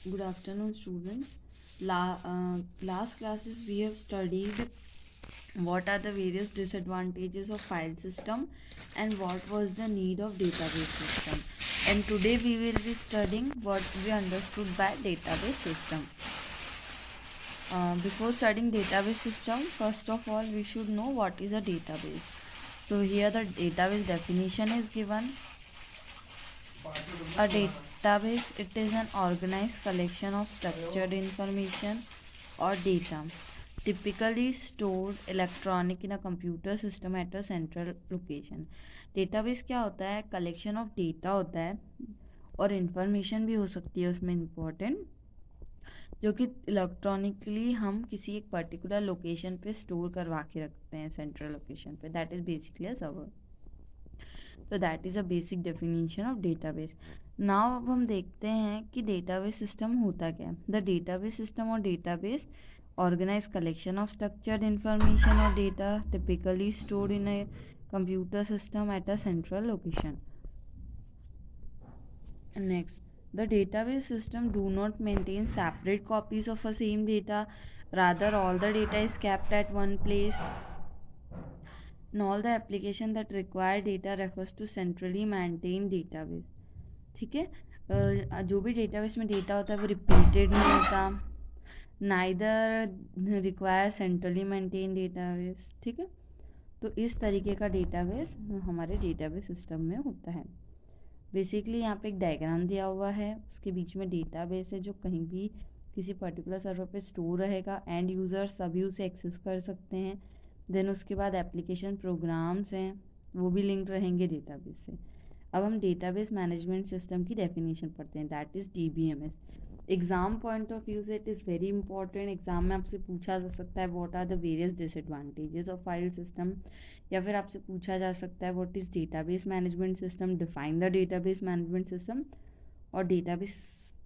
Good afternoon, students. Last classes we have studied what are the various disadvantages of file system and what was the need of database system. And today we will be studying what we understood by database system. Before studying database system, first of all we should know what is a database. So here the database definition is given. A database, it is an organized collection of structured information or data, typically stored electronic in a computer system at a central location. Database क्या होता है? Collection of data होता है और information भी हो सकती है उसमें इम्पोर्टेंट, जो कि इलेक्ट्रॉनिकली हम किसी एक पर्टिकुलर लोकेशन पे स्टोर करवा के रखते हैं सेंट्रल लोकेशन पे. That is basically a server. तो that is a basic definition of database. Now अब हम देखते हैं कि डेटाबेस सिस्टम होता क्या है. द डेटाबेस सिस्टम और database organize collection of structured information or data typically stored in a computer system at a central location. Next, the database system do not maintain separate copies of a same data. Rather, all the data is kept at one place. And all the application that require data refers to centrally maintained database. ठीक है. जो भी database में data होता है वो repeated नहीं होता. Neither require centrally maintain database. ठीक है. तो इस तरीके का डेटाबेस हमारे डेटाबेस सिस्टम में होता है. बेसिकली यहाँ पे एक डायग्राम दिया हुआ है, उसके बीच में डेटाबेस है जो कहीं भी किसी पर्टिकुलर सर्वर पे स्टोर रहेगा. एंड यूज़र सभी उसे एक्सेस कर सकते हैं. देन उसके बाद एप्लीकेशन प्रोग्राम्स हैं वो भी लिंक रहेंगे डेटाबेस से. अब हम डेटाबेस मैनेजमेंट सिस्टम की डेफिनेशन पढ़ते हैं. That is DBMS. Exam point of view से it is very important. Exam में आपसे पूछा जा सकता है what are the various disadvantages of file system, या फिर आपसे पूछा जा सकता है what is database management system, define the database management system. और डेटाबेस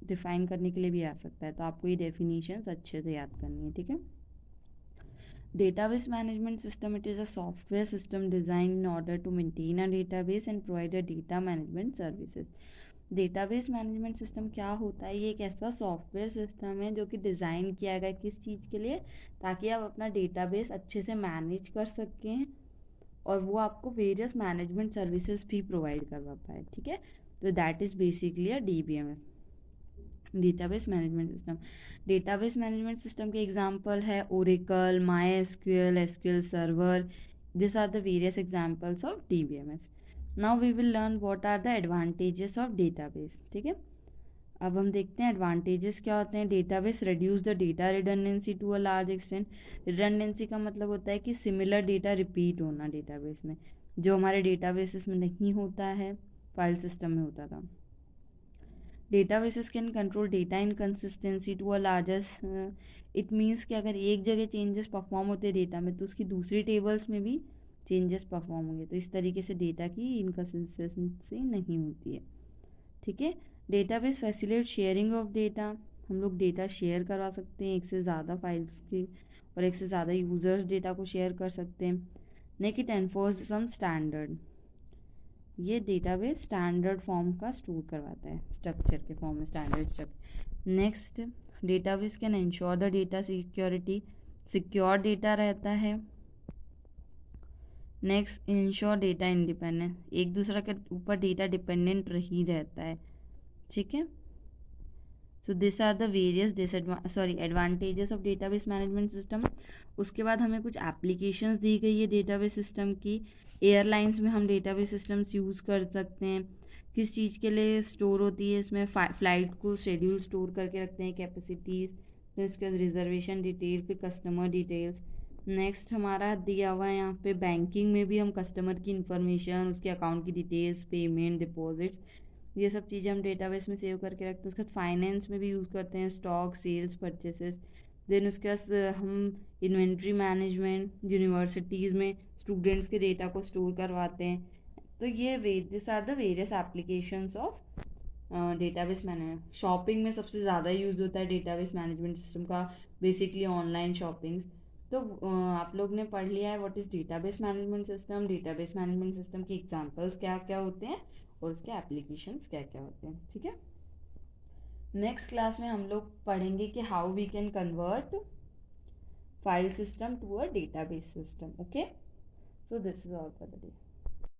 डिफाइन करने के लिए भी आ सकता है, तो आपको ये डेफिनेशन अच्छे से याद करनी है. ठीक है. Database management system, it is a software system designed in order to maintain a database and provide a data management services. Database management system क्या होता है? ये एक ऐसा सॉफ्टवेयर सिस्टम है जो कि डिज़ाइन किया गया किस चीज़ के लिए, ताकि आप अपना डेटाबेस अच्छे से मैनेज कर सकें और वो आपको वेरियस मैनेजमेंट सर्विसेज भी प्रोवाइड करवा पाए. ठीक है. तो that is basically a DBMS, database management system. Database management system के एग्जांपल है Oracle, MySQL, SQL server. This are the various examples of DBMS. Now we will learn what are the advantages of database. ठीक है. अब हम देखते हैं advantages क्या होते हैं. Database reduce the data redundancy to a large extent. Redundancy का मतलब होता है कि सिमिलर डेटा रिपीट होना डेटाबेस में, जो हमारे डेटाबेसेस में नहीं होता है, फाइल सिस्टम में होता था. Databases can control data inconsistency to a largest. It means कि अगर एक जगह चेंजेस परफॉर्म होते हैं डेटा में, तो उसकी दूसरी टेबल्स में भी चेंजेस परफॉर्म होंगे. तो इस तरीके से डेटा की इनकन्सिस्टेंसी नहीं होती है. ठीक है. Database facilitate sharing of data. हम लोग डेटा शेयर करवा सकते हैं एक से ज़्यादा फाइल्स की, और एक से ज़्यादा यूज़र्स डेटा को शेयर कर सकते हैं. Next, it enforce some standard. ये डेटाबेस स्टैंडर्ड फॉर्म का स्टोर करवाता है, स्ट्रक्चर के फॉर्म में, standard structure. Next, database can ensure the data security. Secure data रहता है. Next, ensure data independence. एक दूसरे के ऊपर डेटा डिपेंडेंट ही रहता है. ठीक है. So this are the various advantages of database management system. उसके बाद हमें कुछ एप्लीकेशंस दी गई है डेटाबेस सिस्टम की. एयरलाइंस में हम डेटाबेस सिस्टम्स यूज़ कर सकते हैं. किस चीज़ के लिए स्टोर होती है? इसमें फ़्लाइट को शेड्यूल स्टोर करके रखते हैं, कैपेसिटीज़, फिर उसके बाद रिजर्वेशन डिटेल, फिर कस्टमर डिटेल्स. नेक्स्ट हमारा दिया हुआ है यहाँ पे बैंकिंग में भी हम कस्टमर की इंफॉर्मेशन, उसके अकाउंट की डिटेल्स, पेमेंट, डिपॉजिट्स, ये सब चीज़ें हम डेटाबेस में सेव करके रखते हैं. उसके बाद फाइनेंस में भी यूज़ करते हैं, स्टॉक, सेल्स, परचेसेस. देन उसके बाद हम इन्वेंट्री मैनेजमेंट, यूनिवर्सिटीज़ में स्टूडेंट्स के डेटा को स्टोर करवाते हैं. तो ये this are the various applications of database management. Shopping में सबसे ज़्यादा यूज़ होता है डेटाबेस मैनेजमेंट सिस्टम का, बेसिकली ऑनलाइन शॉपिंग्स. तो आप लोग ने पढ़ लिया है what is database management system, database management system के एग्जांपल्स क्या क्या होते हैं और उसके एप्लीकेशंस क्या क्या होते हैं. ठीक है. नेक्स्ट क्लास में हम लोग पढ़ेंगे कि how we can convert file system to a database system. Okay, so this is all for the day.